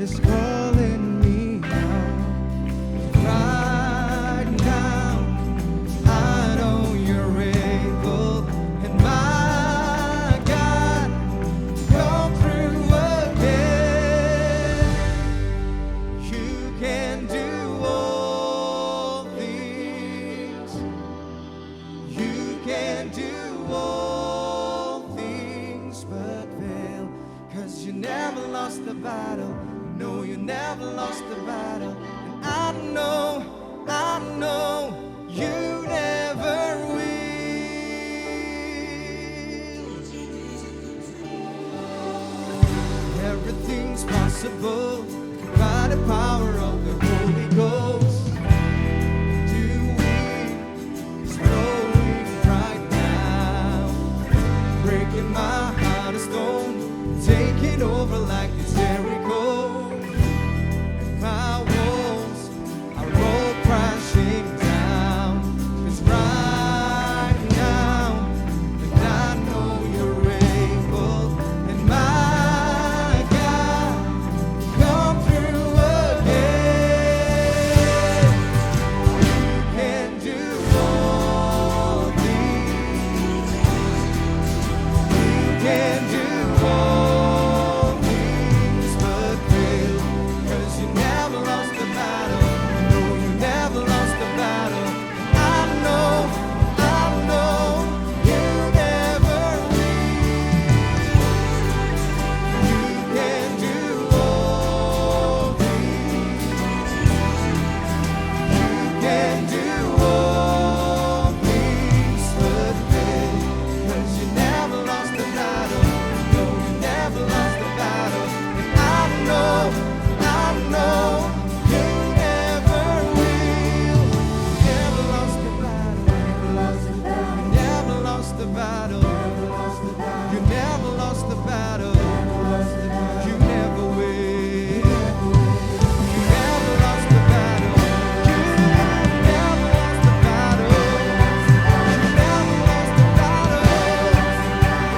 is calling me out. Right now, I know you're able, and my God, come through again. You can do all things. You can do all things but fail. 'Cause you never lost the battle. No, you never lost the battle. And I know you never will. Everything's possible by the power of the Holy Ghost. Doing is flowing right now, breaking my heart of stone, taking over like it's Jericho. My walls are all crashing down. 'Cause right now, and I know you're able, and my God, come through again. You can do all things. You can do all things but fail. 'Cause you never lost the battle. No, you never lost the battle. I know you never will. You can do all things. You can do all things but fail. 'Cause you never lost the battle. No, you never lost the battle. And I know you never will. Never lost the battle. Never lost the battle. You never lost the battle. You never will. You never lost the battle. You never lost the battle. You never lost the battle. So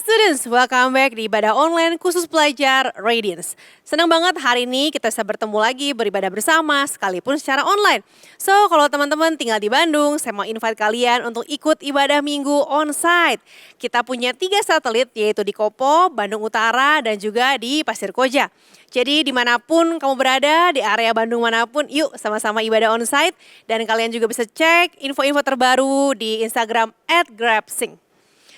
Students, welcome back di ibadah online khusus pelajar Radiance. Senang banget hari ini kita bisa bertemu lagi beribadah bersama sekalipun secara online. So kalau teman-teman tinggal di Bandung, saya mau invite kalian untuk ikut ibadah minggu onsite. Kita punya 3 satelit yaitu di Kopo, Bandung Utara dan juga di Pasir Koja. Jadi dimanapun kamu berada, di area Bandung manapun, yuk sama-sama ibadah onsite. Dan kalian juga bisa cek info-info terbaru di Instagram @grabsing.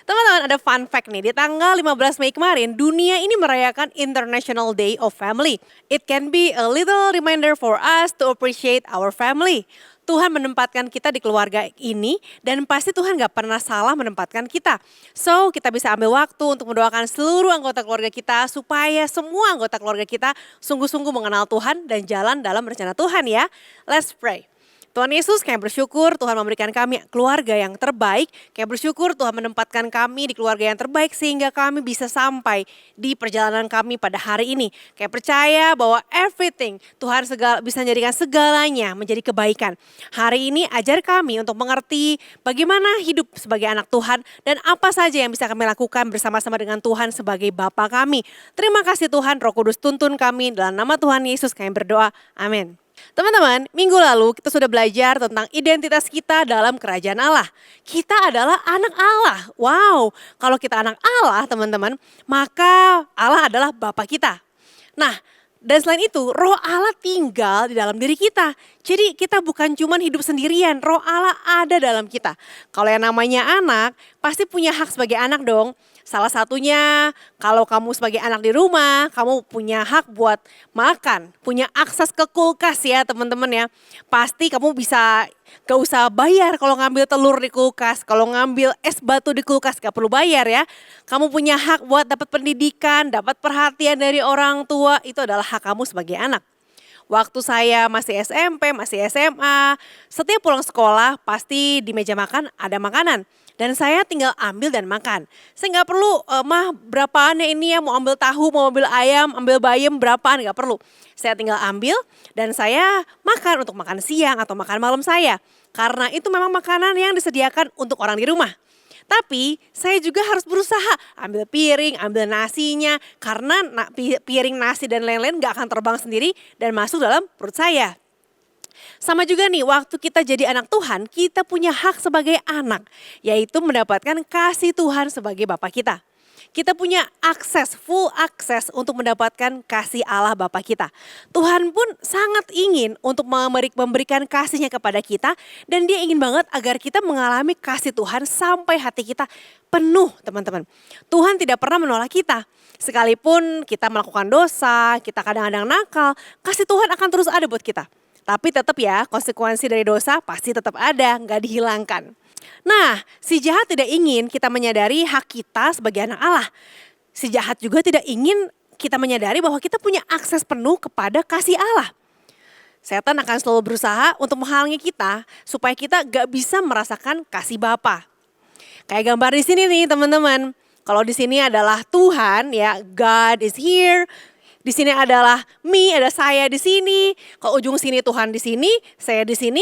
Teman-teman, ada fun fact nih, di tanggal 15 Mei kemarin dunia ini merayakan International Day of Family. It can be a little reminder for us to appreciate our family. Tuhan menempatkan kita di keluarga ini dan pasti Tuhan gak pernah salah menempatkan kita. So kita bisa ambil waktu untuk mendoakan seluruh anggota keluarga kita supaya semua anggota keluarga kita sungguh-sungguh mengenal Tuhan dan jalan dalam rencana Tuhan ya. Let's pray. Tuhan Yesus, kami bersyukur Tuhan memberikan kami keluarga yang terbaik. Kami bersyukur Tuhan menempatkan kami di keluarga yang terbaik sehingga kami bisa sampai di perjalanan kami pada hari ini. Kami percaya bahwa everything Tuhan bisa menjadikan segalanya menjadi kebaikan. Hari ini ajar kami untuk mengerti bagaimana hidup sebagai anak Tuhan dan apa saja yang bisa kami lakukan bersama-sama dengan Tuhan sebagai Bapa kami. Terima kasih Tuhan, Roh Kudus tuntun kami, dalam nama Tuhan Yesus kami berdoa. Amin. Teman-teman, minggu lalu kita sudah belajar tentang identitas kita dalam kerajaan Allah. Kita adalah anak Allah. Wow, kalau kita anak Allah teman-teman, maka Allah adalah Bapa kita. Nah, dan selain itu Roh Allah tinggal di dalam diri kita. Jadi kita bukan cuma hidup sendirian, Roh Allah ada dalam kita. Kalau yang namanya anak, pasti punya hak sebagai anak dong. Salah satunya kalau kamu sebagai anak di rumah, kamu punya hak buat makan, punya akses ke kulkas ya teman-teman ya. Pasti kamu bisa gak usah bayar kalau ngambil telur di kulkas, kalau ngambil es batu di kulkas gak perlu bayar ya. Kamu punya hak buat dapat pendidikan, dapat perhatian dari orang tua, itu adalah hak kamu sebagai anak. Waktu saya masih SMP, masih SMA, setiap pulang sekolah pasti di meja makan ada makanan. Dan saya tinggal ambil dan makan. Saya nggak perlu, mah berapaan ya ini ya, mau ambil tahu, mau ambil ayam, ambil bayam berapaan, nggak perlu. Saya tinggal ambil dan saya makan untuk makan siang atau makan malam saya. Karena itu memang makanan yang disediakan untuk orang di rumah. Tapi saya juga harus berusaha ambil piring, ambil nasinya. Karena piring, nasi dan lain-lain gak akan terbang sendiri dan masuk dalam perut saya. Sama juga nih, waktu kita jadi anak Tuhan, kita punya hak sebagai anak, yaitu mendapatkan kasih Tuhan sebagai Bapa kita. Kita punya akses, full akses untuk mendapatkan kasih Allah Bapa kita. Tuhan pun sangat ingin untuk memberikan kasihnya kepada kita dan dia ingin banget agar kita mengalami kasih Tuhan sampai hati kita penuh teman-teman. Tuhan tidak pernah menolak kita. Sekalipun kita melakukan dosa, kita kadang-kadang nakal, kasih Tuhan akan terus ada buat kita. Tapi tetap ya, konsekuensi dari dosa pasti tetap ada, nggak dihilangkan. Nah, si jahat tidak ingin kita menyadari hak kita sebagai anak Allah. Si jahat juga tidak ingin kita menyadari bahwa kita punya akses penuh kepada kasih Allah. Setan akan selalu berusaha untuk menghalangi kita supaya kita gak bisa merasakan kasih Bapa. Kayak gambar di sini nih teman-teman. Kalau di sini adalah Tuhan ya, God is here. Di sini adalah me, ada saya di sini. Kalau ujung sini Tuhan di sini, saya di sini.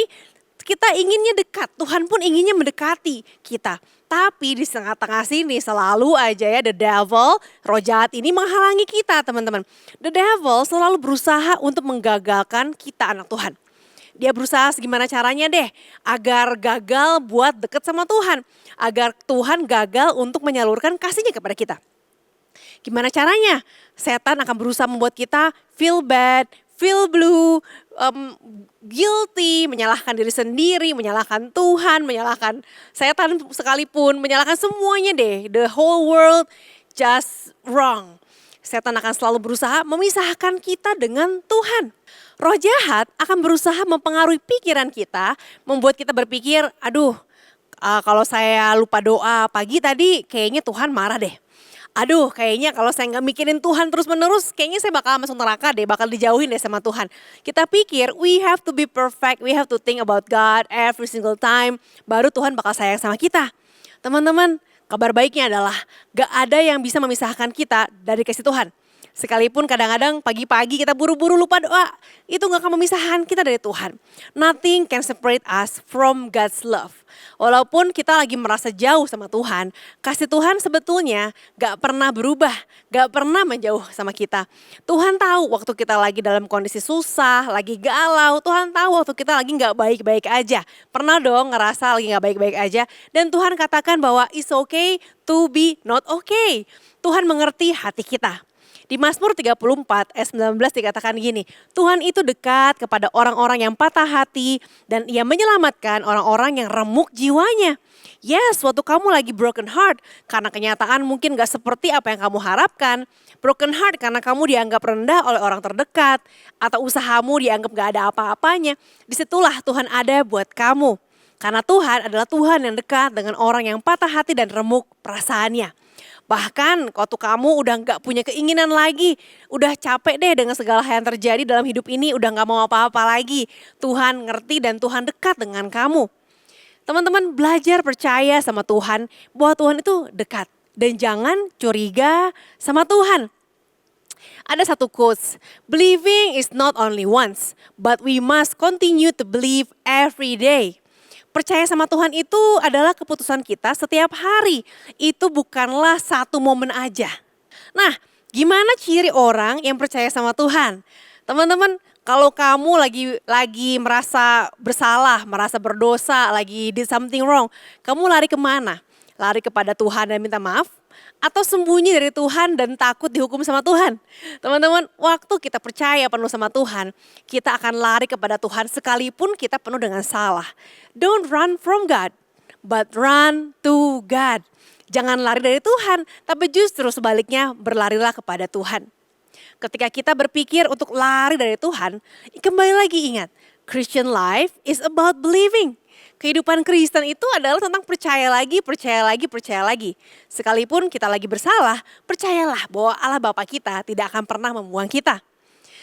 Kita inginnya dekat, Tuhan pun inginnya mendekati kita. Tapi di tengah-tengah sini selalu aja ya the devil, roh jahat ini menghalangi kita teman-teman. The devil selalu berusaha untuk menggagalkan kita anak Tuhan. Dia berusaha segimana caranya deh agar gagal buat deket sama Tuhan. Agar Tuhan gagal untuk menyalurkan kasihnya kepada kita. Gimana caranya? Setan akan berusaha membuat kita feel bad, feel blue, guilty, menyalahkan diri sendiri, menyalahkan Tuhan, menyalahkan setan sekalipun, menyalahkan semuanya deh. The whole world just wrong. Setan akan selalu berusaha memisahkan kita dengan Tuhan. Roh jahat akan berusaha mempengaruhi pikiran kita, membuat kita berpikir, aduh kalau saya lupa doa pagi tadi kayaknya Tuhan marah deh. Aduh kayaknya kalau saya gak mikirin Tuhan terus menerus kayaknya saya bakal masuk neraka deh, bakal dijauhin deh sama Tuhan. Kita pikir we have to be perfect, we have to think about God every single time, baru Tuhan bakal sayang sama kita. Teman-teman, kabar baiknya adalah gak ada yang bisa memisahkan kita dari kasih Tuhan. Sekalipun kadang-kadang pagi-pagi kita buru-buru lupa doa, itu gak akan memisahkan kita dari Tuhan. Nothing can separate us from God's love. Walaupun kita lagi merasa jauh sama Tuhan, kasih Tuhan sebetulnya gak pernah berubah, gak pernah menjauh sama kita. Tuhan tahu waktu kita lagi dalam kondisi susah, lagi galau, Tuhan tahu waktu kita lagi gak baik-baik aja. Pernah dong ngerasa lagi gak baik-baik aja, dan Tuhan katakan bahwa it's okay to be not okay. Tuhan mengerti hati kita. Di Mazmur 34 ayat 19 dikatakan gini, Tuhan itu dekat kepada orang-orang yang patah hati dan ia menyelamatkan orang-orang yang remuk jiwanya. Yes, waktu kamu lagi broken heart karena kenyataan mungkin gak seperti apa yang kamu harapkan. Broken heart karena kamu dianggap rendah oleh orang terdekat atau usahamu dianggap gak ada apa-apanya. Disitulah Tuhan ada buat kamu. Karena Tuhan adalah Tuhan yang dekat dengan orang yang patah hati dan remuk perasaannya. Bahkan waktu kamu udah gak punya keinginan lagi, udah capek deh dengan segala hal yang terjadi dalam hidup ini, udah gak mau apa-apa lagi. Tuhan ngerti dan Tuhan dekat dengan kamu. Teman-teman belajar percaya sama Tuhan bahwa Tuhan itu dekat. Dan jangan curiga sama Tuhan. Ada satu quotes, believing is not only once, but we must continue to believe every day. Percaya sama Tuhan itu adalah keputusan kita setiap hari. Itu bukanlah satu momen aja. Nah, gimana ciri orang yang percaya sama Tuhan? Teman-teman, kalau kamu lagi merasa bersalah, merasa berdosa, lagi did something wrong, kamu lari kemana? Lari kepada Tuhan dan minta maaf? Atau sembunyi dari Tuhan dan takut dihukum sama Tuhan? Teman-teman, waktu kita percaya penuh sama Tuhan, kita akan lari kepada Tuhan sekalipun kita penuh dengan salah. Don't run from God, but run to God. Jangan lari dari Tuhan, tapi justru sebaliknya berlarilah kepada Tuhan. Ketika kita berpikir untuk lari dari Tuhan, kembali lagi ingat, Christian life is about believing. Kehidupan Kristen itu adalah tentang percaya lagi, percaya lagi, percaya lagi. Sekalipun kita lagi bersalah, percayalah bahwa Allah Bapa kita tidak akan pernah membuang kita.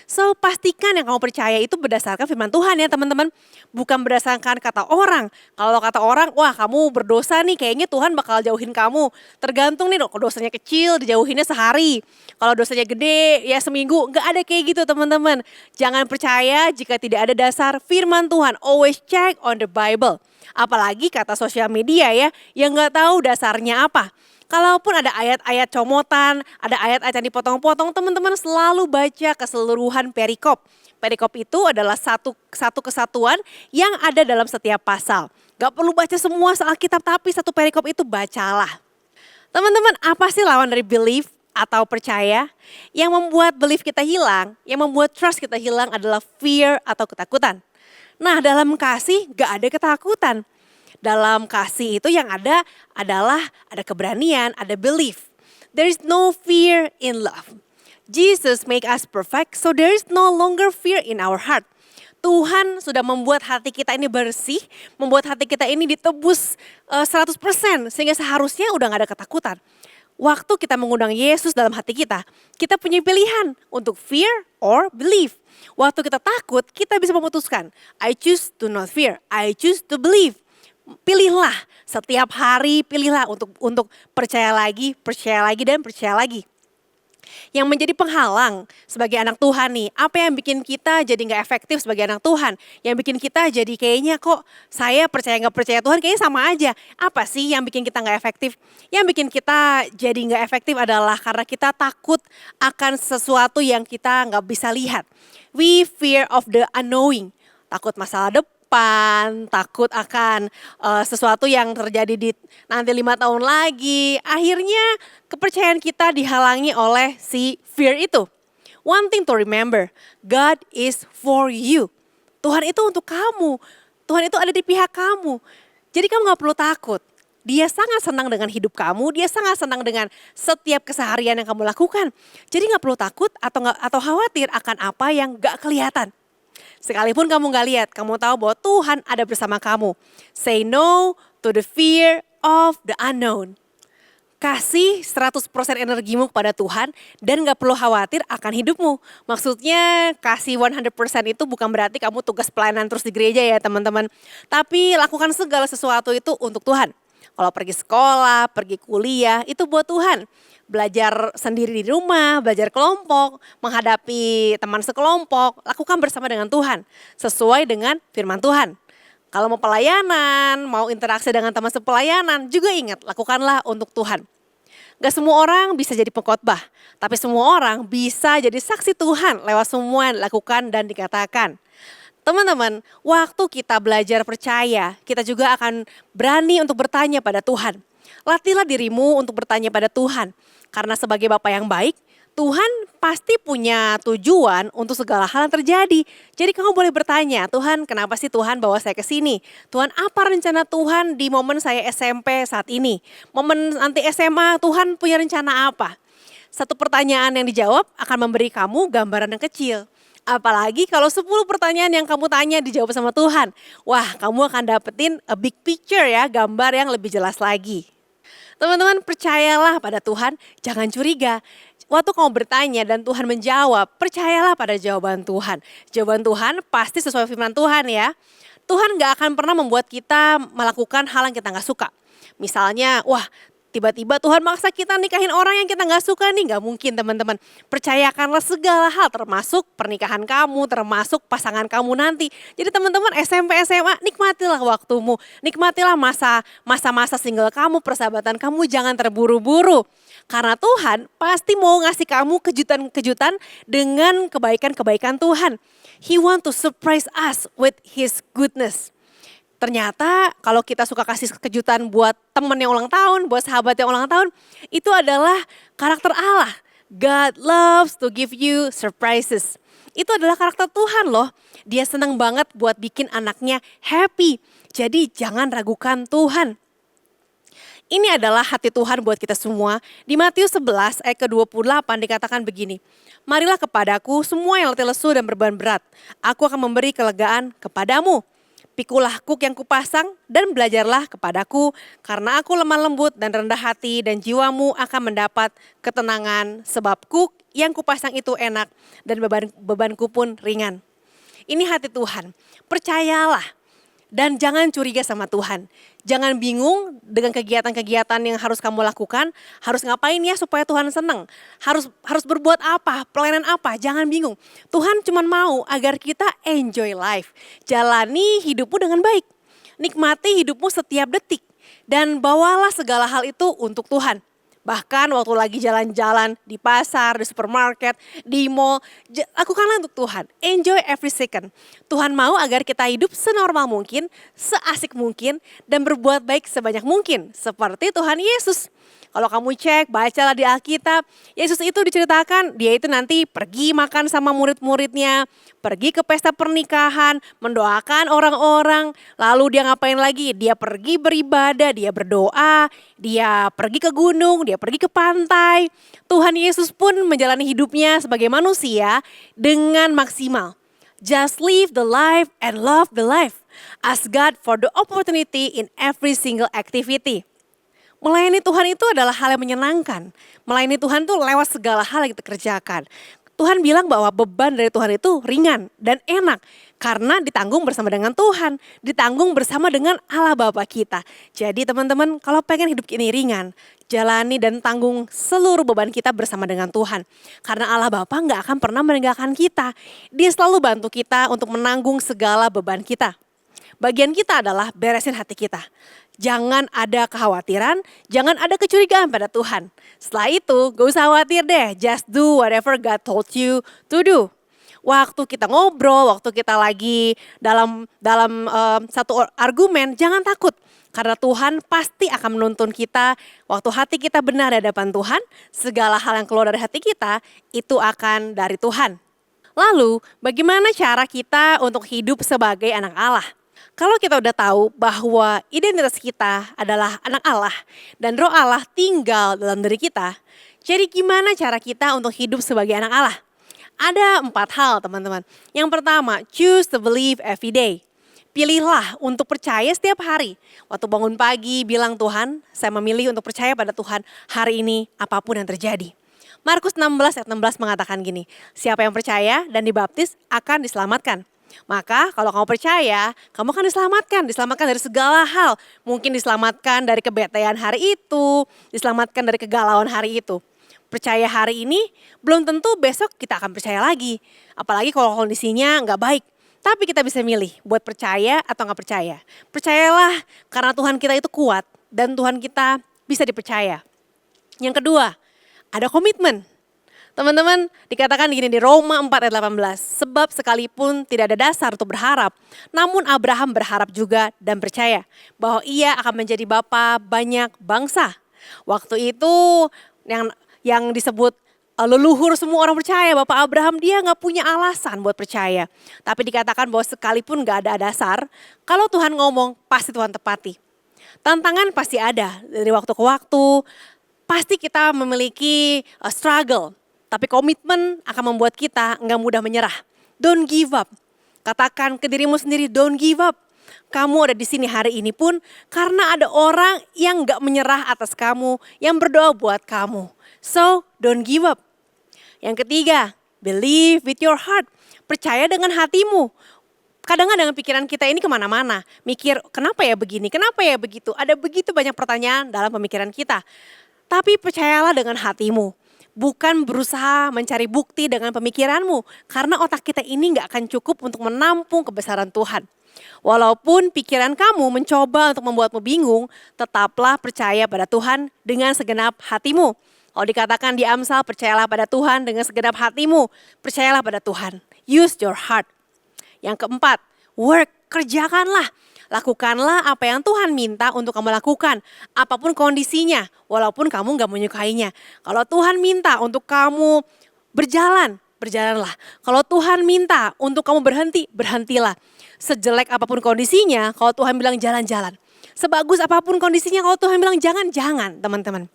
So pastikan yang kamu percaya itu berdasarkan firman Tuhan ya teman-teman. Bukan berdasarkan kata orang. Kalau kata orang, wah kamu berdosa nih kayaknya Tuhan bakal jauhin kamu. Tergantung nih dosanya kecil dijauhinnya sehari. Kalau dosanya gede ya seminggu. Gak ada kayak gitu teman-teman. Jangan percaya jika tidak ada dasar firman Tuhan. Always check on the Bible. Apalagi kata sosial media ya yang gak tahu dasarnya apa. Kalaupun ada ayat-ayat comotan, ada ayat-ayat yang dipotong-potong, teman-teman selalu baca keseluruhan perikop. Perikop itu adalah satu kesatuan yang ada dalam setiap pasal. Gak perlu baca semua Alkitab, tapi satu perikop itu bacalah. Teman-teman, apa sih lawan dari belief atau percaya? Yang membuat belief kita hilang, yang membuat trust kita hilang adalah fear atau ketakutan. Nah, dalam kasih gak ada ketakutan. Dalam kasih itu yang ada adalah ada keberanian, ada belief. There is no fear in love. Jesus make us perfect, so there is no longer fear in our heart. Tuhan sudah membuat hati kita ini bersih, membuat hati kita ini ditebus 100%, sehingga seharusnya udah gak ada ketakutan. Waktu kita mengundang Yesus dalam hati kita punya pilihan untuk fear or believe. Waktu kita takut, kita bisa memutuskan, I choose to not fear, I choose to believe. Pilihlah setiap hari, pilihlah untuk percaya lagi dan percaya lagi. Yang menjadi penghalang sebagai anak Tuhan nih, apa yang bikin kita jadi gak efektif sebagai anak Tuhan? Yang bikin kita jadi kayaknya kok saya percaya gak percaya Tuhan kayaknya sama aja. Apa sih yang bikin kita gak efektif? Yang bikin kita jadi gak efektif adalah karena kita takut akan sesuatu yang kita gak bisa lihat. We fear of the unknowing, takut masalah depan. Takut akan sesuatu yang terjadi di nanti 5 tahun lagi. Akhirnya kepercayaan kita dihalangi oleh si fear itu. One thing to remember, God is for you. Tuhan itu untuk kamu. Tuhan itu ada di pihak kamu. Jadi kamu gak perlu takut. Dia sangat senang dengan hidup kamu, dia sangat senang dengan setiap keseharian yang kamu lakukan. Jadi gak perlu takut atau khawatir akan apa yang gak kelihatan. Sekalipun kamu gak lihat, kamu tahu bahwa Tuhan ada bersama kamu. Say no to the fear of the unknown. Kasih 100% energimu kepada Tuhan dan gak perlu khawatir akan hidupmu. Maksudnya kasih 100% itu bukan berarti kamu tugas pelayanan terus di gereja ya teman-teman. Tapi lakukan segala sesuatu itu untuk Tuhan. Kalau pergi sekolah, pergi kuliah, itu buat Tuhan. Belajar sendiri di rumah, belajar kelompok, menghadapi teman sekelompok, lakukan bersama dengan Tuhan. Sesuai dengan firman Tuhan. Kalau mau pelayanan, mau interaksi dengan teman sepelayanan, juga ingat, lakukanlah untuk Tuhan. Gak semua orang bisa jadi pengkhotbah, tapi semua orang bisa jadi saksi Tuhan lewat semua yang dilakukan dan dikatakan. Teman-teman, waktu kita belajar percaya, kita juga akan berani untuk bertanya pada Tuhan. Latihlah dirimu untuk bertanya pada Tuhan. Karena sebagai Bapa yang baik, Tuhan pasti punya tujuan untuk segala hal yang terjadi. Jadi kamu boleh bertanya, Tuhan kenapa sih Tuhan bawa saya ke sini? Tuhan apa rencana Tuhan di momen saya SMP saat ini? Momen nanti SMA, Tuhan punya rencana apa? Satu pertanyaan yang dijawab akan memberi kamu gambaran yang kecil. Apalagi kalau 10 pertanyaan yang kamu tanya dijawab sama Tuhan. Wah, kamu akan dapetin a big picture ya, gambar yang lebih jelas lagi. Teman-teman percayalah pada Tuhan, jangan curiga. Waktu kamu bertanya dan Tuhan menjawab, percayalah pada jawaban Tuhan. Jawaban Tuhan pasti sesuai firman Tuhan ya. Tuhan gak akan pernah membuat kita melakukan hal yang kita gak suka. Misalnya, wah tiba-tiba Tuhan maksa kita nikahin orang yang kita gak suka nih. Gak mungkin teman-teman. Percayakanlah segala hal termasuk pernikahan kamu, termasuk pasangan kamu nanti. Jadi teman-teman SMP, SMA nikmatilah waktumu. Nikmatilah masa-masa single kamu, persahabatan kamu, jangan terburu-buru. Karena Tuhan pasti mau ngasih kamu kejutan-kejutan dengan kebaikan-kebaikan Tuhan. He want to surprise us with His goodness. Ternyata kalau kita suka kasih kejutan buat temen yang ulang tahun, buat sahabat yang ulang tahun, itu adalah karakter Allah. God loves to give you surprises. Itu adalah karakter Tuhan loh. Dia senang banget buat bikin anaknya happy. Jadi jangan ragukan Tuhan. Ini adalah hati Tuhan buat kita semua. Di Matius 11 ayat ke-28 dikatakan begini. Marilah kepadaku semua yang letih lesu dan beban berat. Aku akan memberi kelegaan kepadamu. Pikulah kuk yang kupasang dan belajarlah kepadaku. Karena aku lemah lembut dan rendah hati dan jiwamu akan mendapat ketenangan. Sebab kuk yang kupasang itu enak dan bebanku pun ringan. Ini hati Tuhan. Percayalah. Dan jangan curiga sama Tuhan. Jangan bingung dengan kegiatan-kegiatan yang harus kamu lakukan. Harus ngapain ya supaya Tuhan senang. Harus berbuat apa, pelayanan apa. Jangan bingung. Tuhan cuma mau agar kita enjoy life. Jalani hidupmu dengan baik. Nikmati hidupmu setiap detik. Dan bawalah segala hal itu untuk Tuhan. Bahkan waktu lagi jalan-jalan di pasar, di supermarket, di mall, lakukanlah untuk Tuhan. Enjoy every second. Tuhan mau agar kita hidup senormal mungkin, seasik mungkin, dan berbuat baik sebanyak mungkin. Seperti Tuhan Yesus. Kalau kamu cek, bacalah di Alkitab, Yesus itu diceritakan, dia itu nanti pergi makan sama murid-muridnya, pergi ke pesta pernikahan, mendoakan orang-orang, lalu dia ngapain lagi? Dia pergi beribadah, dia berdoa, dia pergi ke gunung, dia pergi ke pantai. Tuhan Yesus pun menjalani hidupnya sebagai manusia dengan maksimal. Just live the life and love the life. Ask God for the opportunity in every single activity. Melayani Tuhan itu adalah hal yang menyenangkan. Melayani Tuhan itu lewat segala hal yang kita kerjakan. Tuhan bilang bahwa beban dari Tuhan itu ringan dan enak. Karena ditanggung bersama dengan Tuhan. Ditanggung bersama dengan Allah Bapa kita. Jadi teman-teman kalau pengen hidup ini ringan. Jalani dan tanggung seluruh beban kita bersama dengan Tuhan. Karena Allah Bapa gak akan pernah meninggalkan kita. Dia selalu bantu kita untuk menanggung segala beban kita. Bagian kita adalah beresin hati kita. Jangan ada kekhawatiran, jangan ada kecurigaan pada Tuhan. Setelah itu, gak usah khawatir deh. Just do whatever God told you to do. Waktu kita ngobrol, waktu kita lagi dalam satu argumen, jangan takut. Karena Tuhan pasti akan menuntun kita. Waktu hati kita benar di hadapan Tuhan, segala hal yang keluar dari hati kita, itu akan dari Tuhan. Lalu, bagaimana cara kita untuk hidup sebagai anak Allah? Kalau kita udah tahu bahwa identitas kita adalah anak Allah dan roh Allah tinggal dalam diri kita, jadi gimana cara kita untuk hidup sebagai anak Allah? Ada 4 hal teman-teman. Yang pertama, choose to believe every day. Pilihlah untuk percaya setiap hari. Waktu bangun pagi bilang Tuhan, saya memilih untuk percaya pada Tuhan hari ini apapun yang terjadi. Markus 16 ayat 16 mengatakan gini, siapa yang percaya dan dibaptis akan diselamatkan. Maka kalau kamu percaya, kamu akan diselamatkan dari segala hal. Mungkin diselamatkan dari kebetean hari itu, diselamatkan dari kegalauan hari itu. Percaya hari ini, belum tentu besok kita akan percaya lagi. Apalagi kalau kondisinya nggak baik. Tapi kita bisa milih buat percaya atau nggak percaya. Percayalah karena Tuhan kita itu kuat dan Tuhan kita bisa dipercaya. Yang kedua, ada komitmen. Teman-teman, dikatakan gini di Roma 4 ayat 18. Sebab sekalipun tidak ada dasar untuk berharap, namun Abraham berharap juga dan percaya bahwa ia akan menjadi bapa banyak bangsa. Waktu itu yang disebut leluhur semua orang percaya, Bapak Abraham dia gak punya alasan buat percaya. Tapi dikatakan bahwa sekalipun gak ada dasar, kalau Tuhan ngomong pasti Tuhan tepati. Tantangan pasti ada dari waktu ke waktu, pasti kita memiliki struggle. Tapi komitmen akan membuat kita nggak mudah menyerah. Don't give up. Katakan ke dirimu sendiri, don't give up. Kamu ada di sini hari ini pun karena ada orang yang gak menyerah atas kamu, yang berdoa buat kamu. So, don't give up. Yang ketiga, believe with your heart. Percaya dengan hatimu. Kadang-kadang pikiran kita ini kemana-mana. Mikir, kenapa ya begini, kenapa ya begitu. Ada begitu banyak pertanyaan dalam pemikiran kita. Tapi percayalah dengan hatimu. Bukan berusaha mencari bukti dengan pemikiranmu. Karena otak kita ini gak akan cukup untuk menampung kebesaran Tuhan. Walaupun pikiran kamu mencoba untuk membuatmu bingung, tetaplah percaya pada Tuhan dengan segenap hatimu. Kalau dikatakan di Amsal, percayalah pada Tuhan dengan segenap hatimu. Percayalah pada Tuhan. Use your heart. Yang keempat, work, kerjakanlah. Lakukanlah apa yang Tuhan minta untuk kamu lakukan. Apapun kondisinya, walaupun kamu gak menyukainya. Kalau Tuhan minta untuk kamu berjalan, berjalanlah. Kalau Tuhan minta untuk kamu berhenti, berhentilah. Sejelek apapun kondisinya, kalau Tuhan bilang jalan-jalan. Sebagus apapun kondisinya, kalau Tuhan bilang jangan-jangan, teman-teman.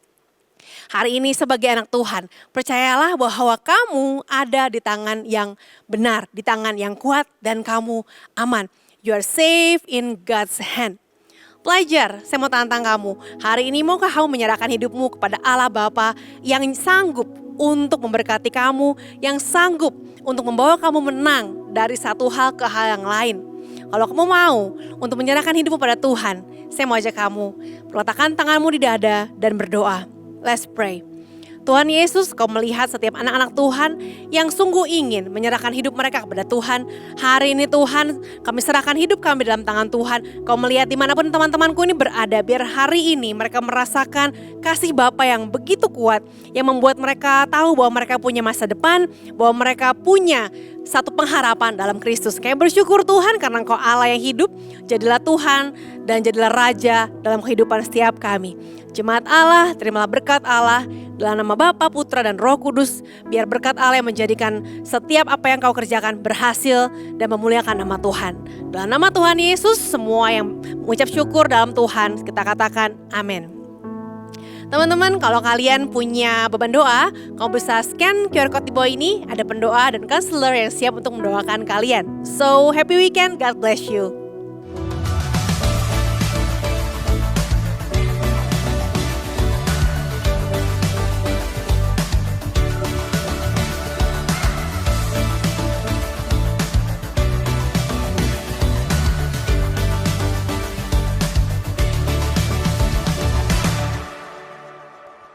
Hari ini sebagai anak Tuhan, percayalah bahwa kamu ada di tangan yang benar, di tangan yang kuat dan kamu aman. You are safe in God's hand. Pelajar, saya mau tantang kamu. Hari ini maukah kamu menyerahkan hidupmu kepada Allah Bapa yang sanggup untuk memberkati kamu, yang sanggup untuk membawa kamu menang dari satu hal ke hal yang lain. Kalau kamu mau untuk menyerahkan hidupmu pada Tuhan, saya mau ajak kamu meletakkan tanganmu di dada dan berdoa. Let's pray. Tuhan Yesus, Kau melihat setiap anak-anak Tuhan yang sungguh ingin menyerahkan hidup mereka kepada Tuhan. Hari ini Tuhan, kami serahkan hidup kami dalam tangan Tuhan. Kau melihat dimanapun teman-temanku ini berada, biar hari ini mereka merasakan kasih Bapa yang begitu kuat, yang membuat mereka tahu bahwa mereka punya masa depan, bahwa mereka punya satu pengharapan dalam Kristus. Kayak bersyukur Tuhan karena Engkau Allah yang hidup, jadilah Tuhan dan jadilah Raja dalam kehidupan setiap kami. Jemaat Allah, terimalah berkat Allah dalam nama Bapa, Putra dan Roh Kudus. Biar berkat Allah yang menjadikan setiap apa yang kau kerjakan berhasil dan memuliakan nama Tuhan. Dalam nama Tuhan Yesus, semua yang mengucap syukur dalam Tuhan, kita katakan amin. Teman-teman, kalau kalian punya beban doa, kamu bisa scan QR code di bawah ini. Ada pendoa dan counselor yang siap untuk mendoakan kalian. So, happy weekend, God bless you.